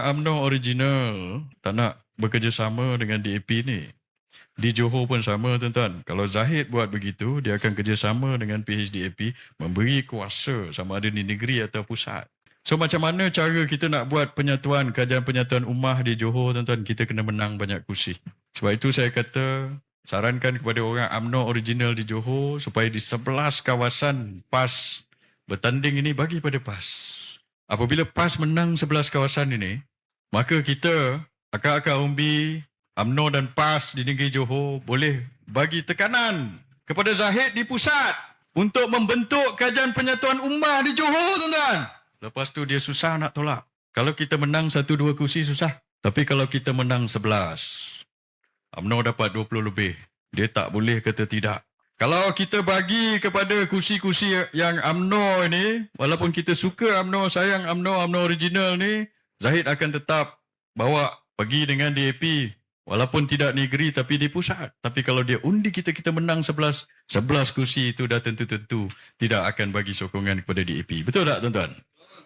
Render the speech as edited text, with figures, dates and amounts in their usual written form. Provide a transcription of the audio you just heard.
UMNO original tak nak bekerjasama dengan DAP ni. Di Johor pun sama tuan-tuan. Kalau Zahid buat begitu, dia akan kerjasama dengan PHDAP memberi kuasa sama ada di negeri atau pusat. So macam mana cara kita nak buat penyatuan, kajian penyatuan ummah di Johor tuan-tuan? Kita kena menang banyak kursi. Sebab itu saya kata, sarankan kepada orang UMNO original di Johor supaya di 11 kawasan PAS bertanding ini bagi pada PAS. Apabila PAS menang 11 kawasan ini, maka kita, akak-akak umbi, UMNO dan PAS di negeri Johor boleh bagi tekanan kepada Zahid di pusat untuk membentuk kajian penyatuan ummah di Johor, tuan-tuan. Lepas tu dia susah nak tolak. Kalau kita menang 1-2 kursi susah. Tapi kalau kita menang 11, UMNO dapat 20 lebih. Dia tak boleh kata tidak. Kalau kita bagi kepada kursi-kursi yang UMNO ini, walaupun kita suka UMNO, sayang UMNO original ni, Zahid akan tetap bawa pergi dengan DAP. Walaupun tidak negeri tapi di pusat. Tapi kalau dia undi kita menang 11 kursi itu dah tentu-tentu tidak akan bagi sokongan kepada DAP. Betul tak tuan-tuan?